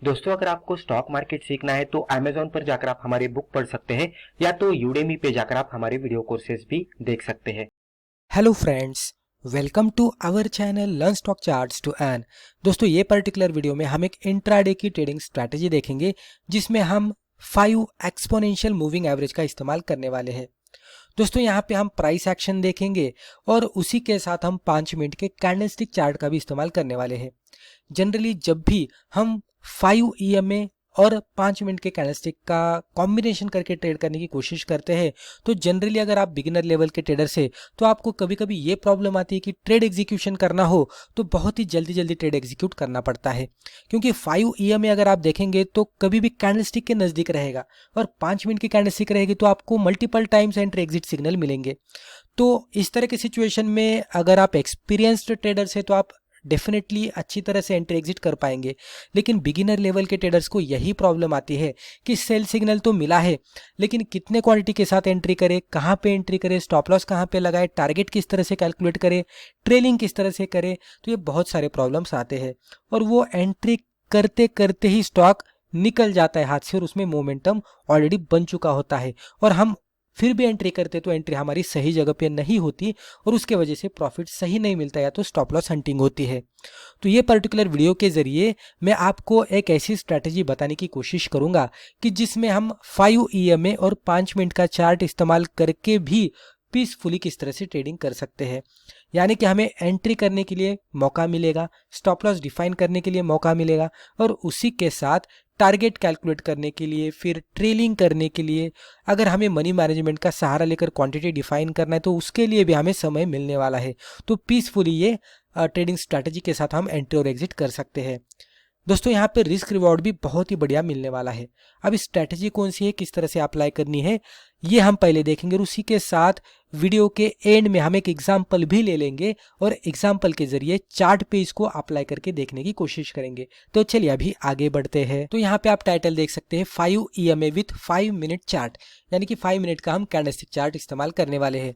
दोस्तों, अगर आपको स्टॉक मार्केट सीखना है तो Amazon पर जाकर आप हमारे बुक पढ़ सकते हैं या तो Udemy पे जाकर आप हमारे वीडियो कोर्सेज भी देख सकते हैं। Hello friends, welcome to our channel learn stock charts to earn. दोस्तों, ये पर्टिकुलर वीडियो में हम एक इंट्राडे की ट्रेडिंग स्ट्रैटेजी देखेंगे जिसमें हम 5 एक्सपोनेंशियल मूविंग एवरेज का इस्तेमाल करने वाले हैं। दोस्तों, यहाँ पे हम प्राइस एक्शन देखेंगे और उसी के साथ हम 5 मिनट के कैंडलस्टिक चार्ट का भी इस्तेमाल करने वाले हैं। जनरली जब भी हम 5 EMA और 5 मिनट के कैंडलस्टिक का कॉम्बिनेशन करके ट्रेड करने की कोशिश करते हैं तो जनरली अगर आप बिगिनर लेवल के ट्रेडर से तो आपको कभी कभी ये प्रॉब्लम आती है कि ट्रेड एग्जीक्यूशन करना हो तो बहुत ही जल्दी जल्दी ट्रेड एग्जीक्यूट करना पड़ता है, क्योंकि 5 EMA अगर आप देखेंगे तो कभी भी कैंडलस्टिक के नज़दीक रहेगा और 5 मिनट की कैंडलस्टिक रहेगी तो आपको multiple times entry exit signal मिलेंगे। तो इस तरह की सिचुएशन में अगर आप एक्सपीरियंस्ड ट्रेडर्स है तो आप डेफिनेटली अच्छी तरह से एंट्री एग्जिट कर पाएंगे, लेकिन बिगिनर लेवल के ट्रेडर्स को यही प्रॉब्लम आती है कि सेल सिग्नल तो मिला है लेकिन कितने क्वांटिटी के साथ एंट्री करें, कहाँ पे एंट्री करें, स्टॉप लॉस कहाँ पे लगाए, टारगेट किस तरह से कैलकुलेट करें, ट्रेलिंग किस तरह से करें। तो ये बहुत सारे प्रॉब्लम्स आते हैं और वो एंट्री करते करते ही स्टॉक निकल जाता है हाथ से और उसमें मोमेंटम ऑलरेडी बन चुका होता है और हम फिर भी एंट्री करते तो एंट्री हमारी सही जगह पे नहीं होती और उसके वजह से प्रॉफिट सही नहीं मिलता या तो स्टॉप लॉस हंटिंग होती है। तो ये पर्टिकुलर वीडियो के जरिए मैं आपको एक ऐसी स्ट्रैटेजी बताने की कोशिश करूंगा कि जिसमें हम 5 EMA और 5 मिनट का चार्ट इस्तेमाल करके भी पीसफुली किस तरह से ट्रेडिंग कर सकते हैं। यानी कि हमें एंट्री करने के लिए मौका मिलेगा, स्टॉप लॉस डिफाइन करने के लिए मौका मिलेगा और उसी के साथ टारगेट कैलकुलेट करने के लिए, फिर ट्रेलिंग करने के लिए, अगर हमें मनी मैनेजमेंट का सहारा लेकर क्वांटिटी डिफाइन करना है तो उसके लिए भी हमें समय मिलने वाला है। तो पीसफुली ये ट्रेडिंग स्ट्रैटेजी के साथ हम एंट्री और एग्जिट कर सकते हैं। दोस्तों, यहाँ पे रिस्क रिवॉर्ड भी बहुत ही बढ़िया मिलने वाला है। अब स्ट्रैटेजी कौन सी है, किस तरह से अप्लाई करनी है, ये हम पहले देखेंगे और उसी के साथ वीडियो के एंड में हम एक एग्जाम्पल भी ले लेंगे और एग्जाम्पल के जरिए चार्ट पे इसको अप्लाई करके देखने की कोशिश करेंगे। तो चलिए अभी आगे बढ़ते हैं। तो यहाँ पे आप टाइटल देख सकते हैं 5 EMA विथ 5 मिनट चार्ट, यानी कि 5 मिनट का हम कैंडलस्टिक चार्ट इस्तेमाल करने वाले हैं।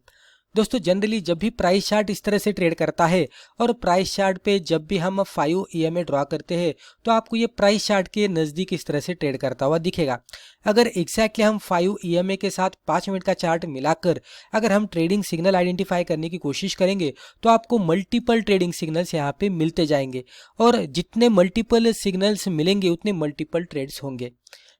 दोस्तों, जनरली जब भी प्राइस चार्ट इस तरह से ट्रेड करता है और प्राइस चार्ट पे जब भी हम 5 EMA ड्रॉ करते हैं तो आपको ये प्राइस चार्ट के नज़दीक इस तरह से ट्रेड करता हुआ दिखेगा। अगर एग्जैक्टली हम 5 EMA के साथ 5 मिनट का चार्ट मिलाकर अगर हम ट्रेडिंग सिग्नल आइडेंटिफाई करने की कोशिश करेंगे तो आपको मल्टीपल ट्रेडिंग सिग्नल्स यहाँ पे मिलते जाएंगे और जितने मल्टीपल सिग्नल्स मिलेंगे उतने मल्टीपल ट्रेड्स होंगे।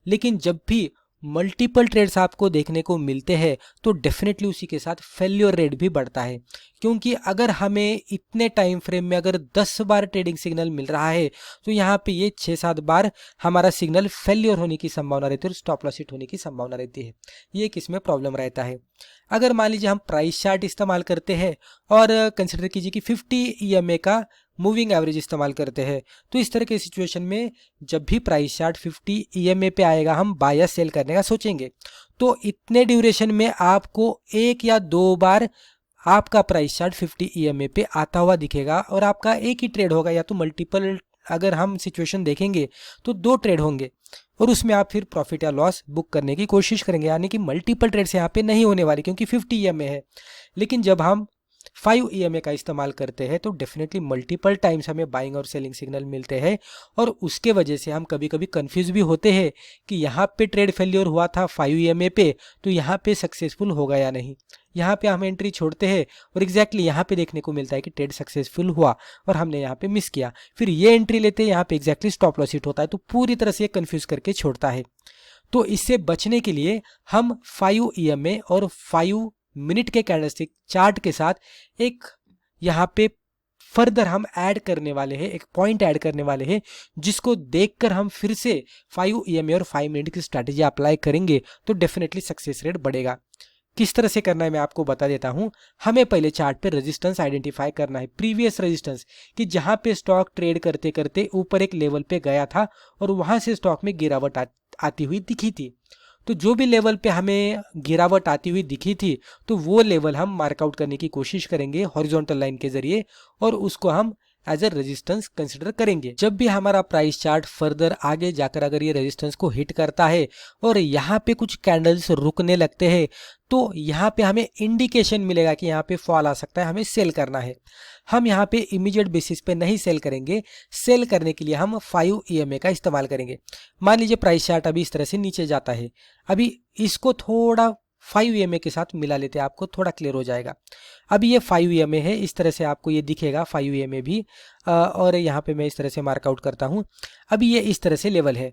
लेकिन जब भी मल्टीपल ट्रेड्स आपको देखने को मिलते हैं तो डेफिनेटली उसी के साथ फेल्योर रेट भी बढ़ता है, क्योंकि अगर हमें इतने टाइम फ्रेम में अगर 10 बार ट्रेडिंग सिग्नल मिल रहा है तो यहाँ पे ये 6-7 बार हमारा सिग्नल फेल्योर होने की संभावना रहती है और स्टॉप लॉस हिट होने की संभावना रहती है। ये किसमें प्रॉब्लम रहता है। अगर मान लीजिए हम प्राइस चार्ट इस्तेमाल करते हैं और कंसिडर कीजिए कि 50 EMA का मूविंग एवरेज इस्तेमाल करते हैं तो इस तरह के सिचुएशन में जब भी प्राइस चार्ट 50 EMA पे आएगा हम बाय या सेल करने का सोचेंगे तो इतने ड्यूरेशन में आपको 1 या 2 बार आपका प्राइस चार्ट 50 EMA पे आता हुआ दिखेगा और आपका एक ही ट्रेड होगा या तो मल्टीपल, अगर हम सिचुएशन देखेंगे तो 2 ट्रेड होंगे और उसमें आप फिर प्रॉफिट या लॉस बुक करने की कोशिश करेंगे, यानी कि मल्टीपल ट्रेड्स यहाँ पे नहीं होने वाली क्योंकि 50 EMA है। लेकिन जब हम 5 EMA का इस्तेमाल करते हैं तो डेफिनेटली मल्टीपल टाइम्स हमें बाइंग और सेलिंग सिग्नल मिलते हैं और उसके वजह से हम कभी कभी कंफ्यूज भी होते हैं कि यहाँ पे ट्रेड फेल्योर हुआ था 5 EMA पे तो यहाँ पे सक्सेसफुल होगा या नहीं। यहाँ पे हम एंट्री छोड़ते हैं और एग्जैक्टली यहाँ पे देखने को मिलता है कि ट्रेड सक्सेसफुल हुआ और हमने यहाँ पे मिस किया, फिर ये एंट्री लेते हैं, यहाँ पे एग्जैक्टली स्टॉप लॉस हिट होता है, तो पूरी तरह से कंफ्यूज करके छोड़ता है। तो इससे बचने के लिए हम 5 EMA और 5 मिनट के कैंडलस्टिक चार्ट के साथ एक यहाँ पे फर्दर हम ऐड करने वाले हैं, एक पॉइंट ऐड करने वाले हैं जिसको देखकर हम फिर से 5 EMA और 5 मिनट की स्ट्रैटेजी अप्लाई करेंगे तो डेफिनेटली सक्सेस रेट बढ़ेगा। किस तरह से करना है मैं आपको बता देता हूं। हमें पहले चार्ट पे रेजिस्टेंस आइडेंटिफाई करना है, प्रीवियस रेजिस्टेंस, कि जहां पे स्टॉक ट्रेड करते करते ऊपर एक लेवल पे गया था और वहां से स्टॉक में गिरावट आती हुई दिखी थी। तो जो भी लेवल पे हमें गिरावट आती हुई दिखी थी तो वो लेवल हम मार्कआउट करने की कोशिश करेंगे हॉरिजॉन्टल लाइन के जरिए और उसको हम एज ए रेजिस्टेंस कंसिडर करेंगे। जब भी हमारा प्राइस चार्ट फर्दर आगे जाकर अगर ये रेजिस्टेंस को हिट करता है और यहाँ पे कुछ कैंडल्स रुकने लगते हैं तो यहाँ पे हमें इंडिकेशन मिलेगा कि यहाँ पे फॉल आ सकता है, हमें सेल करना है। हम यहाँ पे इमीडिएट बेसिस पे नहीं सेल करेंगे, सेल करने के लिए हम 5 EMA का इस्तेमाल करेंगे। मान लीजिए प्राइस चार्ट अभी इस तरह से नीचे जाता है, अभी इसको थोड़ा 5 EMA के साथ मिला लेते हैं, आपको थोड़ा क्लियर हो जाएगा। अभी ये 5 EMA है, इस तरह से आपको ये दिखेगा 5 EMA भी, और यहाँ पे मैं इस तरह से मार्कआउट करता हूँ। अभी ये इस तरह से लेवल है।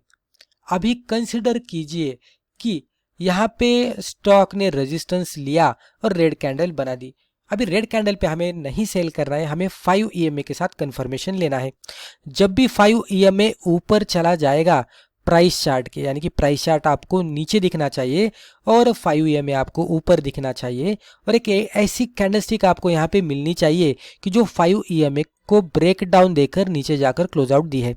अभी कंसिडर कीजिए कि यहाँ पे स्टॉक ने रेजिस्टेंस लिया और रेड कैंडल बना दी। अभी रेड कैंडल पे हमें नहीं सेल करना है, हमें 5 EMA के साथ कंफर्मेशन लेना है। जब भी 5 EMA ऊपर चला जाएगा प्राइस चार्ट के, यानी कि प्राइस चार्ट आपको नीचे दिखना चाहिए और 5 EMA आपको ऊपर दिखना चाहिए, और एक ऐसी कैंडलस्टिक आपको यहाँ पे मिलनी चाहिए कि जो 5 EMA को ब्रेक डाउन देकर नीचे जाकर क्लोज आउट दी है।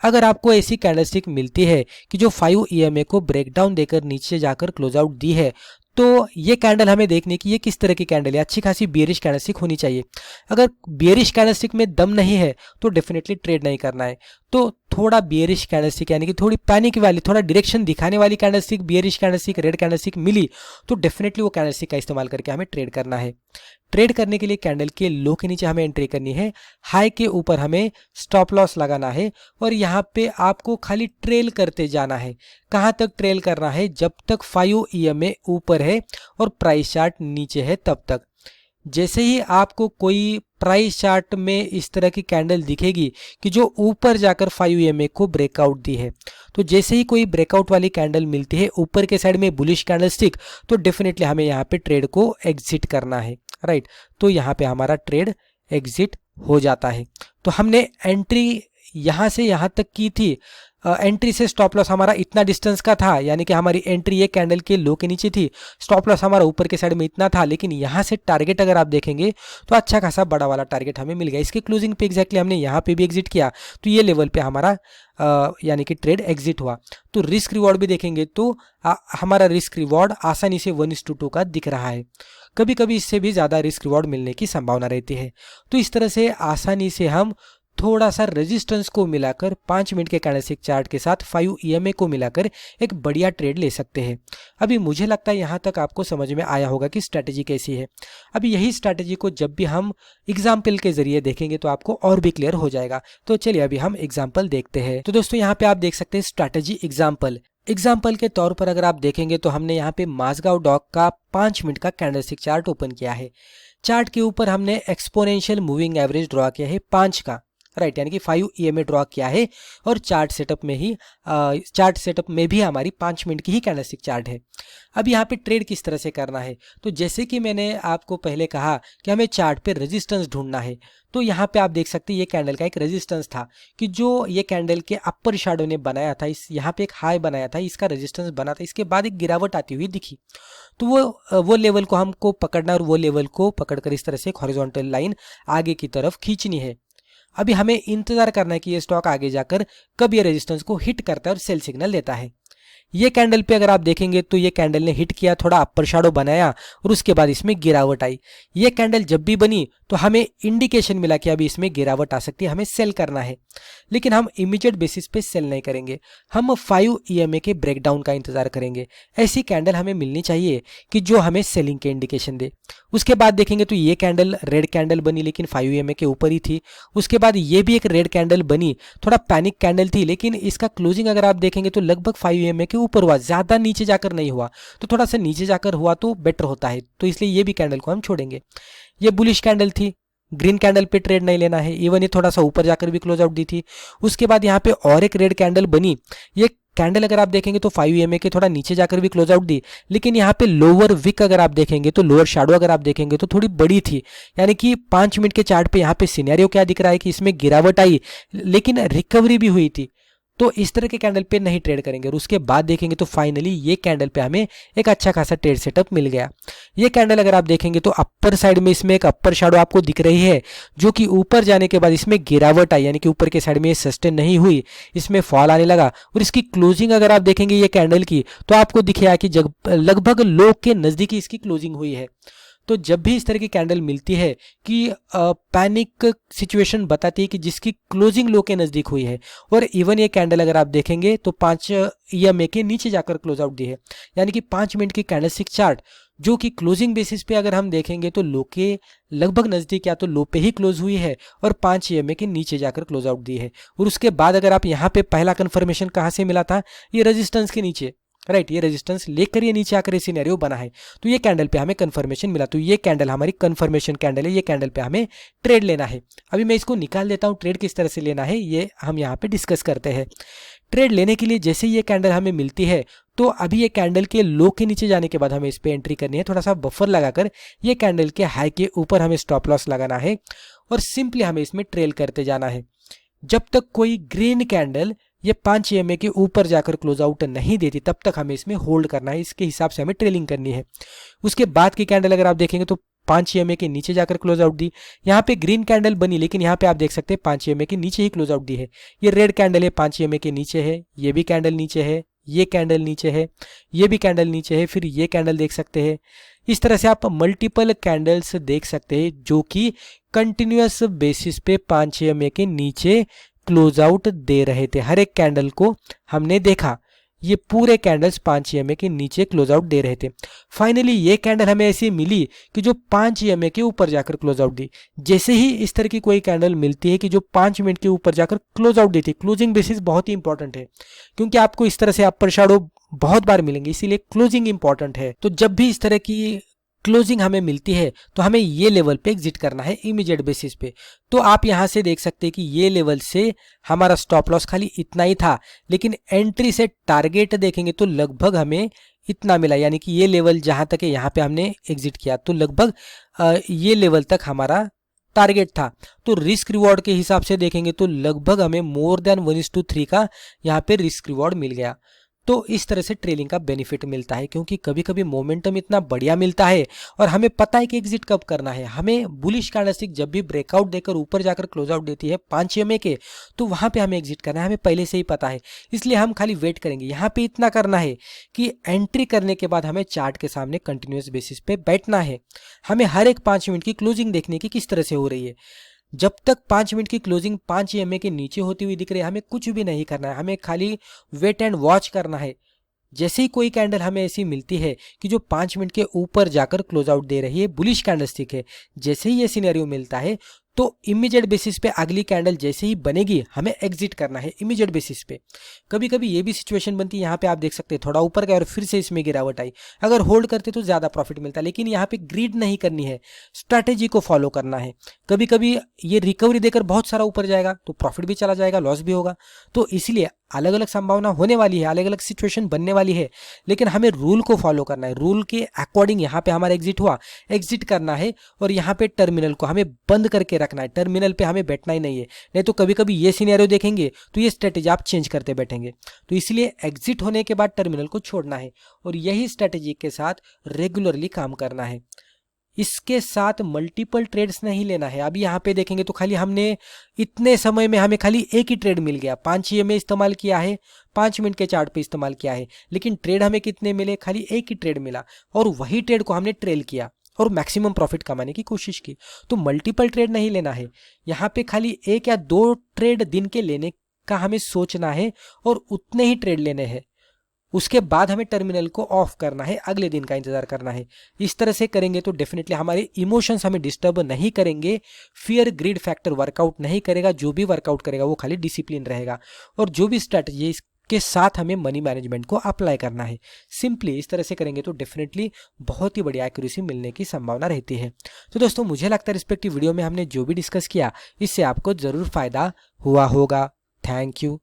अगर आपको ऐसी कैंडलस्टिक मिलती है कि जो 5 EMA को ब्रेकडाउन देकर नीचे जाकर क्लोज आउट दी है, तो ये कैंडल हमें देखने की ये किस तरह की कैंडल है। अच्छी खासी बियरिश कैंडलस्टिक होनी चाहिए। अगर बियरिश कैंडलस्टिक में दम नहीं है तो डेफिनेटली ट्रेड नहीं करना है। तो थोड़ा बियरिश कैंडलस्टिक यानी कि थोड़ी पैनिक वाली, थोड़ा डायरेक्शन दिखाने वाली candlestick, bearish candlestick, red candlestick मिली तो डेफिनेटली वो कैंडलस्टिक का इस्तेमाल करके हमें ट्रेड करना है। ट्रेड करने के लिए कैंडल के लो के नीचे हमें एंट्री करनी है, हाई के ऊपर हमें स्टॉप लॉस लगाना है और यहाँ पे आपको खाली ट्रेल करते जाना है। कहाँ तक ट्रेल करना है? जब तक 5 EMA ऊपर है और प्राइस चार्ट नीचे है तब तक। जैसे ही आपको कोई प्राइस चार्ट में इस तरह की कैंडल दिखेगी कि जो ऊपर जाकर 5 EMA को ब्रेकआउट दी है, तो जैसे ही कोई ब्रेकआउट वाली कैंडल मिलती है ऊपर के साइड में बुलिश कैंडलस्टिक, तो डेफिनेटली हमें यहाँ पे ट्रेड को एग्जिट करना है, राइट। तो यहाँ पे हमारा ट्रेड एग्जिट हो जाता है। तो हमने एंट्री यहाँ से यहाँ तक की थी, एंट्री से स्टॉप लॉस हमारा इतना डिस्टेंस का था, यानी कि हमारी एंट्री ये कैंडल के लो के नीचे थी, स्टॉप लॉस हमारा ऊपर के साइड में इतना था, लेकिन यहाँ से टारगेट अगर आप देखेंगे तो अच्छा खासा बड़ा वाला टारगेट हमें मिल गया। इसके क्लोजिंग पे एग्जैक्टली हमने यहाँ पे भी एग्जिट किया, तो ये लेवल पे हमारा यानी कि ट्रेड एग्जिट हुआ। तो रिस्क रिवॉर्ड भी देखेंगे तो हमारा रिस्क रिवॉर्ड आसानी से 1:2 का दिख रहा है। कभी कभी इससे भी ज़्यादा रिस्क रिवॉर्ड मिलने की संभावना रहती है। तो इस तरह से आसानी से हम थोड़ा सा रेजिस्टेंस को मिलाकर 5 मिनट के कैंडलस्टिक चार्ट के साथ 5 EMA को मिलाकर एक बढ़िया ट्रेड ले सकते हैं। अभी मुझे लगता है यहाँ तक आपको समझ में आया होगा कि स्ट्रैटेजी कैसी है। अभी यही स्ट्रैटेजी को जब भी हम एग्जाम्पल के जरिए देखेंगे तो आपको और भी क्लियर हो जाएगा। तो चलिए अभी हम एग्जाम्पल देखते हैं। तो दोस्तों यहाँ पे आप देख सकते हैं स्ट्रैटेजी एग्जाम्पल के तौर पर अगर आप देखेंगे तो हमने यहाँ पे माझगांव डॉक का 5 मिनट का कैंडलस्टिक चार्ट ओपन किया है। चार्ट के ऊपर हमने एक्सपोनेंशियल मूविंग एवरेज ड्रॉ किया है 5 का, राइट, यानी कि 5 EMA ड्रॉ किया है और चार्ट सेटअप में भी हमारी 5 मिनट की ही कैंडलस्टिक चार्ट है। अब यहाँ पे ट्रेड किस तरह से करना है, तो जैसे कि मैंने आपको पहले कहा कि हमें चार्ट पे रेजिस्टेंस ढूंढना है, तो यहाँ पे आप देख सकते हैं ये कैंडल का एक रेजिस्टेंस था कि जो ये कैंडल के अपर शैडो ने बनाया था, इस यहाँ पे एक हाई बनाया था, इसका रेजिस्टेंस बना था, इसके बाद एक गिरावट आती हुई दिखी। तो वो लेवल को हमको पकड़ना और वो लेवल को पकड़कर इस तरह से एक हॉरिजॉन्टल लाइन आगे की तरफ खींचनी है। अभी हमें इंतजार करना है कि ये स्टॉक आगे जाकर कब ये रेजिस्टेंस को हिट करता है और सेल सिग्नल देता है। ये कैंडल पे अगर आप देखेंगे तो ये कैंडल ने हिट किया, थोड़ा अपर शैडो बनाया और उसके बाद इसमें गिरावट आई। ये कैंडल जब भी बनी तो हमें इंडिकेशन मिला कि अभी इसमें गिरावट आ सकती है, हमें सेल करना है, लेकिन हम इमीडिएट बेसिस पे सेल नहीं करेंगे, हम 5 EMA के ब्रेकडाउन का इंतजार करेंगे। ऐसी कैंडल हमें मिलनी चाहिए कि जो हमें सेलिंग के इंडिकेशन दे। उसके बाद देखेंगे तो ये कैंडल रेड कैंडल बनी, लेकिन 5 EMA के ऊपर ही थी। उसके बाद ये भी एक रेड कैंडल बनी, थोड़ा पैनिक कैंडल थी, लेकिन इसका क्लोजिंग अगर आप देखेंगे तो लगभग 5 EMA के ऊपर हुआ, ज्यादा नीचे जाकर नहीं हुआ। तो थोड़ा सा नीचे जाकर हुआ तो बेटर होता है, तो इसलिए ये भी कैंडल को हम छोड़ेंगे। ये बुलिश कैंडल थी, ग्रीन कैंडल पे ट्रेड नहीं लेना है, इवन ये थोड़ा सा ऊपर जाकर भी क्लोज आउट दी थी। उसके बाद यहाँ पे और एक रेड कैंडल बनी, ये कैंडल अगर आप देखेंगे तो 5 EMA के थोड़ा नीचे जाकर भी क्लोज आउट दी, लेकिन यहाँ पे लोअर विक अगर आप देखेंगे तो लोअर शैडो अगर आप देखेंगे तो थोड़ी बड़ी थी, यानी कि 5 मिनट के चार्ट पे यहाँ पे सिनेरियो क्या दिख रहा है कि इसमें गिरावट आई लेकिन रिकवरी भी हुई थी। तो इस तरह के कैंडल पे नहीं ट्रेड करेंगे और उसके बाद देखेंगे तो फाइनली ये कैंडल पे हमें एक अच्छा खासा ट्रेड सेटअप मिल गया। ये कैंडल अगर आप देखेंगे तो अपर साइड में इसमें एक अपर शैडो आपको दिख रही है, जो कि ऊपर जाने के बाद इसमें गिरावट आई, यानी कि ऊपर के साइड में ये सस्टेन नहीं हुई, इसमें फॉल आने लगा। और इसकी क्लोजिंग अगर आप देखेंगे ये कैंडल की तो आपको दिखेगा कि लगभग लो के नजदीकी इसकी क्लोजिंग हुई है। तो जब भी इस तरह की कैंडल मिलती है कि पैनिक सिचुएशन बताती है कि जिसकी क्लोजिंग लो के नज़दीक हुई है, और इवन ये कैंडल अगर आप देखेंगे तो 5 EMA के नीचे जाकर क्लोज आउट दी है, यानी कि 5 मिनट की कैंडलस्टिक चार्ट जो कि क्लोजिंग बेसिस पे अगर हम देखेंगे तो लो के लगभग नज़दीक या तो लो पे ही क्लोज हुई है और 5 EMA के नीचे जाकर क्लोज आउट दी है। और उसके बाद अगर आप यहाँ पे पहला कंफर्मेशन कहाँ से मिला था, ये रेजिस्टेंस के नीचे, राइट, ये रेजिस्टेंस लेकर ये नीचे आकर ये सिनेरियो बना है, तो ये कैंडल पे हमें कंफर्मेशन मिला, तो ये कैंडल हमारी कंफर्मेशन कैंडल है, ये कैंडल पे हमें ट्रेड लेना है। अभी मैं इसको निकाल देता हूँ, ट्रेड किस तरह से लेना है ये हम यहाँ पे डिस्कस करते हैं। ट्रेड लेने के लिए जैसे ये कैंडल हमें मिलती है तो अभी ये कैंडल के लो के नीचे जाने के बाद हमें इस पे एंट्री करनी है, थोड़ा सा बफर लगाकर ये कैंडल के हाई के ऊपर हमें स्टॉप लॉस लगाना है और सिंपली हमें इसमें ट्रेल करते जाना है जब तक कोई ग्रीन कैंडल ये 5 EMA के ऊपर जाकर क्लोज आउट नहीं देती, तब तक हमें इसमें होल्ड करना है, इसके हिसाब से हमें ट्रेलिंग करनी है। उसके बाद की कैंडल अगर आप देखेंगे तो 5 EMA के नीचे जाकर क्लोज आउट दी, यहाँ पे ग्रीन कैंडल बनी लेकिन यहाँ पे आप देख सकते हैं 5 EMA के नीचे ही क्लोज आउट दी है। ये रेड कैंडल है 5 EMA के नीचे है, ये भी कैंडल नीचे है, ये कैंडल नीचे है, ये भी कैंडल नीचे है, फिर ये कैंडल देख सकते हैं। इस तरह से आप मल्टीपल कैंडल्स देख सकते हैं जो कि कंटिन्यूअस बेसिस पे 5 EMA के नीचे क्लोज आउट दे रहे थे। हर एक कैंडल को हमने देखा, ये पूरे कैंडल्स 5 EMA के नीचे क्लोज आउट दे रहे थे। फाइनली ये कैंडल हमें ऐसी मिली कि जो 5 EMA के ऊपर जाकर क्लोज आउट दी। जैसे ही इस तरह की कोई कैंडल मिलती है कि जो 5 मिनट के ऊपर जाकर क्लोज आउट देती है, क्लोजिंग बेसिस बहुत ही इंपॉर्टेंट है क्योंकि आपको इस तरह से अपर शैडो बहुत बार मिलेंगे, इसीलिए क्लोजिंग इंपॉर्टेंट है। तो जब भी इस तरह की क्लोजिंग हमें मिलती है तो हमें ये लेवल पे एग्जिट करना है इमीडिएट बेसिस पे। तो आप यहां से देख सकते हैं कि ये लेवल से हमारा स्टॉप लॉस खाली इतना ही था, लेकिन एंट्री से टारगेट देखेंगे तो लगभग हमें इतना मिला, यानी कि ये लेवल जहां तक है यहाँ पे हमने एग्जिट किया तो लगभग ये लेवल तक हमारा टारगेट था। तो रिस्क रिवॉर्ड के हिसाब से देखेंगे तो लगभग हमें मोर देन 1:3 का यहाँ पे रिस्क रिवॉर्ड मिल गया। तो इस तरह से ट्रेलिंग का बेनिफिट मिलता है क्योंकि कभी कभी मोमेंटम इतना बढ़िया मिलता है और हमें पता है कि एग्जिट कब करना है। हमें बुलिश कैंडलस्टिक जब भी ब्रेकआउट देकर ऊपर जाकर क्लोज आउट देती है 5 EMA के, तो वहां पे हमें एग्जिट करना है, हमें पहले से ही पता है, इसलिए हम खाली वेट करेंगे। यहाँ पे इतना करना है कि एंट्री करने के बाद हमें चार्ट के सामने कंटिन्यूअस बेसिस पे बैठना है। हमें हर एक 5 मिनट की क्लोजिंग देखने की किस तरह से हो रही है। जब तक 5 मिनट की क्लोजिंग 5 EMA के नीचे होती हुई दिख रही है, हमें कुछ भी नहीं करना है, हमें खाली वेट एंड वॉच करना है। जैसे ही कोई कैंडल हमें ऐसी मिलती है कि जो 5 मिनट के ऊपर जाकर क्लोज आउट दे रही है, बुलिश कैंडलस्टिक है, जैसे ही ये सिनेरियो मिलता है तो इमीडिएट बेसिस पे अगली कैंडल जैसे ही बनेगी हमें एग्जिट करना है इमीडिएट बेसिस पे। कभी कभी ये भी सिचुएशन बनती है, यहाँ पे आप देख सकते हैं थोड़ा ऊपर गया और फिर से इसमें गिरावट आई, अगर होल्ड करते तो ज़्यादा प्रॉफिट मिलता, लेकिन यहाँ पे ग्रीड नहीं करनी है, स्ट्रैटेजी को फॉलो करना है। कभी कभी ये रिकवरी देकर बहुत सारा ऊपर जाएगा तो प्रॉफिट भी चला जाएगा, लॉस भी होगा। तो इसलिए अलग अलग संभावना होने वाली है, अलग अलग सिचुएशन बनने वाली है, लेकिन हमें रूल को फॉलो करना है। रूल के अकॉर्डिंग यहाँ पे हमारा एग्जिट हुआ, एग्जिट करना है और यहाँ पे टर्मिनल को हमें बंद करके रखना है, टर्मिनल पे हमें बैठना ही नहीं है। नहीं तो कभी कभी ये सिनेरियो देखेंगे तो ये स्ट्रेटेजी आप चेंज करते बैठेंगे। तो इसलिए एग्जिट होने के बाद टर्मिनल को छोड़ना है और यही स्ट्रेटेजी के साथ रेगुलरली काम करना है। इसके साथ मल्टीपल ट्रेड्स नहीं लेना है। अभी यहाँ पे देखेंगे तो खाली हमने इतने समय में हमें खाली एक ही ट्रेड मिल गया, 5 EMA इस्तेमाल किया है, 5 मिनट के चार्ट पे इस्तेमाल किया है, लेकिन ट्रेड हमें कितने मिले, खाली एक ही ट्रेड मिला और वही ट्रेड को हमने ट्रेल किया और मैक्सिमम प्रॉफिट कमाने की कोशिश की। तो मल्टीपल ट्रेड नहीं लेना है, यहाँ पे खाली 1 या 2 ट्रेड दिन के लेने का हमें सोचना है और उतने ही ट्रेड लेने हैं। उसके बाद हमें टर्मिनल को ऑफ करना है, अगले दिन का इंतजार करना है। इस तरह से करेंगे तो डेफिनेटली हमारे इमोशंस हमें डिस्टर्ब नहीं करेंगे, फियर ग्रीड फैक्टर वर्कआउट नहीं करेगा। जो भी वर्कआउट करेगा वो खाली डिसिप्लिन रहेगा और जो भी स्ट्रैटेजी के साथ हमें मनी मैनेजमेंट को अप्लाई करना है। सिंपली इस तरह से करेंगे तो डेफिनेटली बहुत ही बढ़िया एक्यूरेसी मिलने की संभावना रहती है। तो दोस्तों मुझे लगता है रिस्पेक्टिव वीडियो में हमने जो भी डिस्कस किया इससे आपको जरूर फायदा हुआ होगा। Thank you.